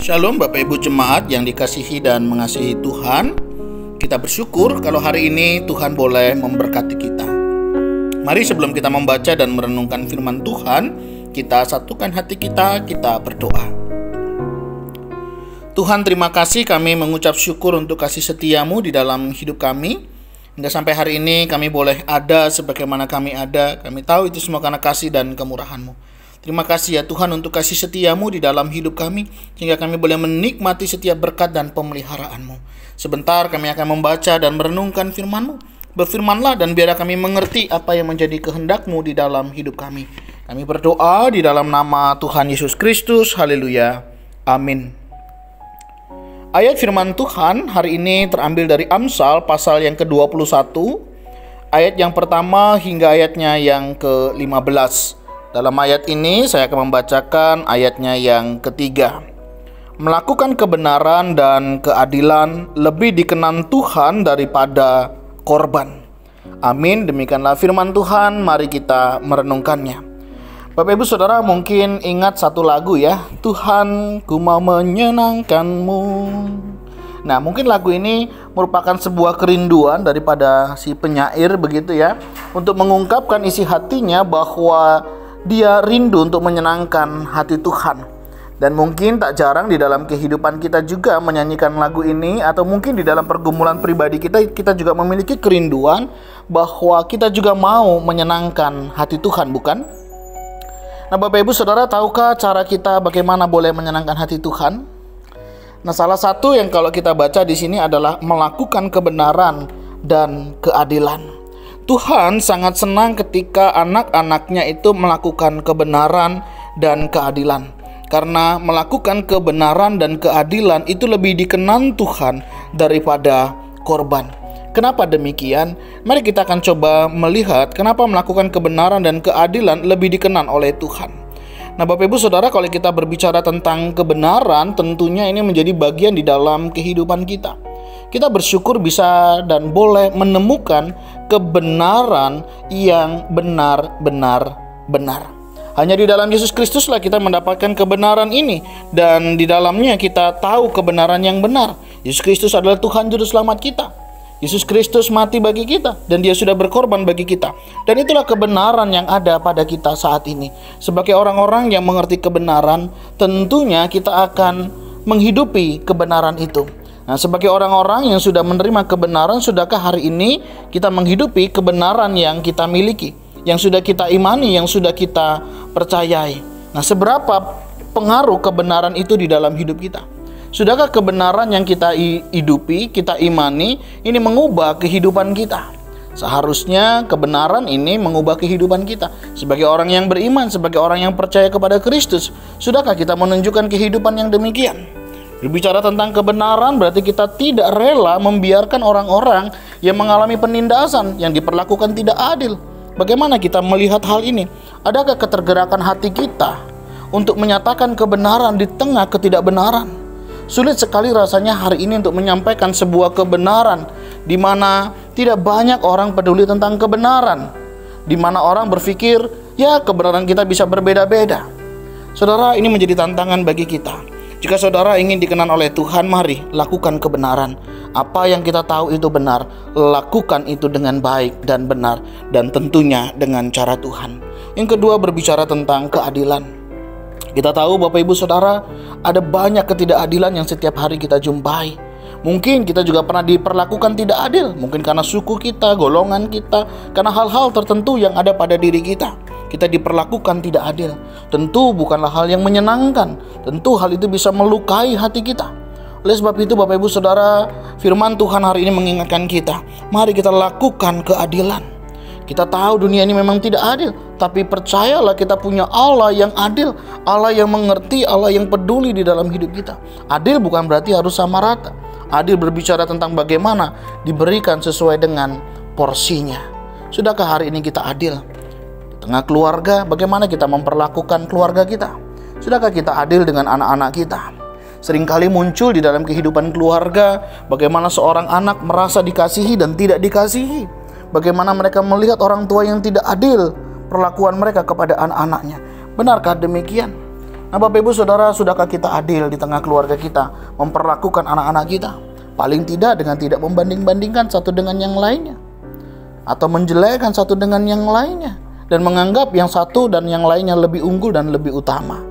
Shalom Bapak Ibu Jemaat yang dikasihi dan mengasihi Tuhan. Kita bersyukur kalau hari ini Tuhan boleh memberkati kita. Mari sebelum kita membaca dan merenungkan firman Tuhan, kita satukan hati kita berdoa. Tuhan, terima kasih, kami mengucap syukur untuk kasih setiamu di dalam hidup kami. Hingga sampai hari ini kami boleh ada sebagaimana kami ada. Kami tahu itu semua karena kasih dan kemurahan-Mu. Terima kasih ya Tuhan untuk kasih setiamu di dalam hidup kami, sehingga kami boleh menikmati setiap berkat dan pemeliharaan-Mu. Sebentar kami akan membaca dan merenungkan firman-Mu. Berfirmanlah dan biarlah kami mengerti apa yang menjadi kehendak-Mu di dalam hidup kami. Kami berdoa di dalam nama Tuhan Yesus Kristus. Haleluya. Amin. Ayat firman Tuhan hari ini terambil dari Amsal pasal yang ke-21, ayat yang pertama hingga ayatnya yang ke-15. Dalam ayat ini saya akan membacakan ayatnya yang ketiga. Melakukan kebenaran dan keadilan lebih dikenan Tuhan daripada korban. Amin. Demikianlah firman Tuhan, mari kita merenungkannya. Bapak Ibu Saudara mungkin ingat satu lagu ya, Tuhan ku mau menyenangkan-Mu. Nah, mungkin lagu ini merupakan sebuah kerinduan daripada si penyair begitu ya, untuk mengungkapkan isi hatinya bahwa dia rindu untuk menyenangkan hati Tuhan. Dan mungkin tak jarang di dalam kehidupan kita juga menyanyikan lagu ini, atau mungkin di dalam pergumulan pribadi kita juga memiliki kerinduan bahwa kita juga mau menyenangkan hati Tuhan, bukan? Nah, Bapak Ibu Saudara, tahukah cara kita bagaimana boleh menyenangkan hati Tuhan? Nah, salah satu yang kalau kita baca di sini adalah melakukan kebenaran dan keadilan. Tuhan sangat senang ketika anak-anaknya itu melakukan kebenaran dan keadilan. Karena melakukan kebenaran dan keadilan itu lebih dikenan Tuhan daripada korban. Kenapa demikian? Mari kita akan coba melihat kenapa melakukan kebenaran dan keadilan lebih dikenan oleh Tuhan. Nah, Bapak Ibu Saudara, kalau kita berbicara tentang kebenaran, tentunya ini menjadi bagian di dalam kehidupan kita. Kita bersyukur bisa dan boleh menemukan kebenaran yang benar-benar benar. Hanya di dalam Yesus Kristuslah kita mendapatkan kebenaran ini, dan di dalamnya kita tahu kebenaran yang benar. Yesus Kristus adalah Tuhan Juru Selamat kita. Yesus Kristus mati bagi kita dan Dia sudah berkorban bagi kita. Dan itulah kebenaran yang ada pada kita saat ini. Sebagai orang-orang yang mengerti kebenaran, tentunya kita akan menghidupi kebenaran itu. Nah, sebagai orang-orang yang sudah menerima kebenaran, sudahkah hari ini kita menghidupi kebenaran yang kita miliki, yang sudah kita imani, yang sudah kita percayai? Nah, seberapa pengaruh kebenaran itu di dalam hidup kita? Sudahkah kebenaran yang kita hidupi, kita imani, ini mengubah kehidupan kita? Seharusnya kebenaran ini mengubah kehidupan kita. Sebagai orang yang beriman, sebagai orang yang percaya kepada Kristus, sudahkah kita menunjukkan kehidupan yang demikian? Berbicara tentang kebenaran berarti kita tidak rela membiarkan orang-orang yang mengalami penindasan, yang diperlakukan tidak adil. Bagaimana kita melihat hal ini? Adakah ketergerakan hati kita untuk menyatakan kebenaran di tengah ketidakbenaran? Sulit sekali rasanya hari ini untuk menyampaikan sebuah kebenaran di mana tidak banyak orang peduli tentang kebenaran, di mana orang berpikir, ya kebenaran kita bisa berbeda-beda. Saudara, ini menjadi tantangan bagi kita. Jika saudara ingin dikenan oleh Tuhan, mari lakukan kebenaran. Apa yang kita tahu itu benar, lakukan itu dengan baik dan benar, dan tentunya dengan cara Tuhan. Yang kedua, berbicara tentang keadilan. Kita tahu Bapak Ibu Saudara, ada banyak ketidakadilan yang setiap hari kita jumpai. Mungkin kita juga pernah diperlakukan tidak adil, mungkin karena suku kita, golongan kita, karena hal-hal tertentu yang ada pada diri kita. Kita diperlakukan tidak adil. Tentu bukanlah hal yang menyenangkan. Tentu hal itu bisa melukai hati kita. Oleh sebab itu Bapak Ibu Saudara, firman Tuhan hari ini mengingatkan kita, mari kita lakukan keadilan. Kita tahu dunia ini memang tidak adil, tapi percayalah kita punya Allah yang adil, Allah yang mengerti, Allah yang peduli di dalam hidup kita. Adil bukan berarti harus sama rata. Adil berbicara tentang bagaimana diberikan sesuai dengan porsinya. Sudahkah hari ini kita adil? Tengah keluarga, bagaimana kita memperlakukan keluarga kita? Sudahkah kita adil dengan anak-anak kita? Seringkali muncul di dalam kehidupan keluarga, bagaimana seorang anak merasa dikasihi dan tidak dikasihi. Bagaimana mereka melihat orang tua yang tidak adil perlakuan mereka kepada anak-anaknya. Benarkah demikian? Nah Bapak Ibu Saudara, sudahkah kita adil di tengah keluarga kita, memperlakukan anak-anak kita? Paling tidak dengan tidak membanding-bandingkan satu dengan yang lainnya, atau menjelekkan satu dengan yang lainnya, dan menganggap yang satu dan yang lainnya lebih unggul dan lebih utama.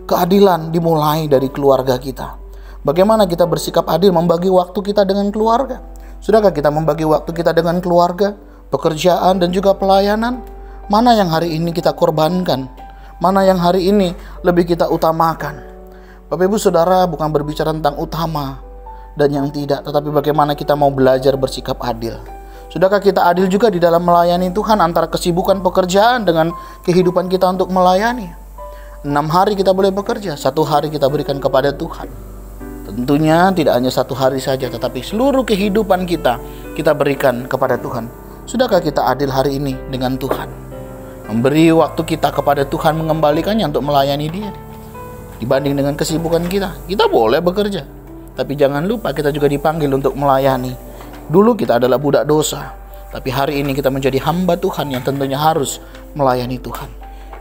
Keadilan dimulai dari keluarga kita. Bagaimana kita bersikap adil membagi waktu kita dengan keluarga? Sudahkah kita membagi waktu kita dengan keluarga, pekerjaan, dan juga pelayanan? Mana yang hari ini kita korbankan? Mana yang hari ini lebih kita utamakan? Bapak Ibu Saudara, bukan berbicara tentang utama dan yang tidak, tetapi bagaimana kita mau belajar bersikap adil. Sudahkah kita adil juga di dalam melayani Tuhan, antara kesibukan pekerjaan dengan kehidupan kita untuk melayani? 6 hari kita boleh bekerja, 1 hari kita berikan kepada Tuhan. Tentunya tidak hanya 1 hari saja, tetapi seluruh kehidupan kita berikan kepada Tuhan. Sudahkah kita adil hari ini dengan Tuhan? Memberi waktu kita kepada Tuhan, mengembalikannya untuk melayani Dia. Dibanding dengan kesibukan kita boleh bekerja, tapi jangan lupa kita juga dipanggil untuk melayani. Dulu kita adalah budak dosa, tapi hari ini kita menjadi hamba Tuhan yang tentunya harus melayani Tuhan.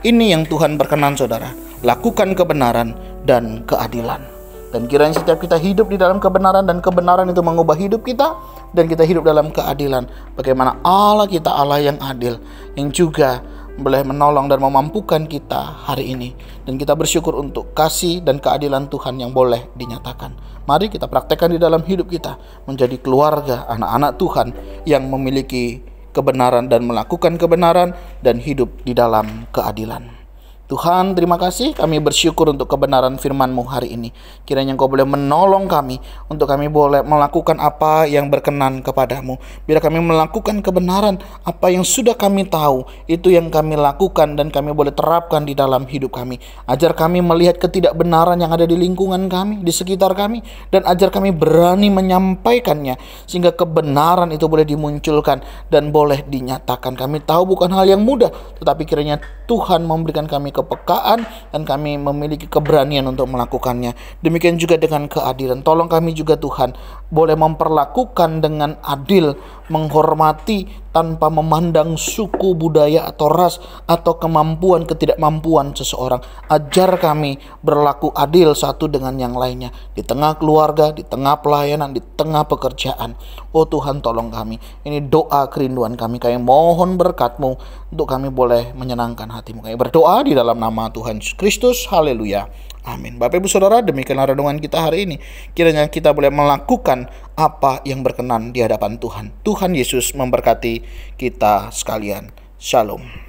Ini yang Tuhan berkenan saudara, lakukan kebenaran dan keadilan. Dan kiranya setiap kita hidup di dalam kebenaran, dan kebenaran itu mengubah hidup kita, dan kita hidup dalam keadilan. Bagaimana Allah kita Allah yang adil, yang juga boleh menolong dan memampukan kita hari ini. Dan kita bersyukur untuk kasih dan keadilan Tuhan yang boleh dinyatakan. Mari kita praktekkan di dalam hidup kita, menjadi keluarga anak-anak Tuhan yang memiliki kebenaran dan melakukan kebenaran dan hidup di dalam keadilan. Tuhan, terima kasih, kami bersyukur untuk kebenaran firman-Mu hari ini. Kiranya Engkau boleh menolong kami, untuk kami boleh melakukan apa yang berkenan kepadamu. Biar kami melakukan kebenaran, apa yang sudah kami tahu, itu yang kami lakukan dan kami boleh terapkan di dalam hidup kami. Ajar kami melihat ketidakbenaran yang ada di lingkungan kami, di sekitar kami, dan ajar kami berani menyampaikannya, sehingga kebenaran itu boleh dimunculkan dan boleh dinyatakan. Kami tahu bukan hal yang mudah, tetapi kiranya Tuhan memberikan kami kepekaan dan kami memiliki keberanian untuk melakukannya. Demikian juga dengan keadilan. Tolong kami juga Tuhan boleh memperlakukan dengan adil, menghormati tanpa memandang suku, budaya, atau ras, atau kemampuan, ketidakmampuan seseorang. Ajar kami berlaku adil satu dengan yang lainnya, di tengah keluarga, di tengah pelayanan, di tengah pekerjaan. Oh Tuhan, tolong kami. Ini doa kerinduan kami. Kami mohon berkat-Mu untuk kami boleh menyenangkan hati-Mu. Kami berdoa di dalam nama Tuhan Yesus Kristus. Haleluya. Amin. Bapak Ibu Saudara, demikianlah renungan kita hari ini. Kiranya kita boleh melakukan apa yang berkenan di hadapan Tuhan. Tuhan Yesus memberkati kita sekalian. Shalom.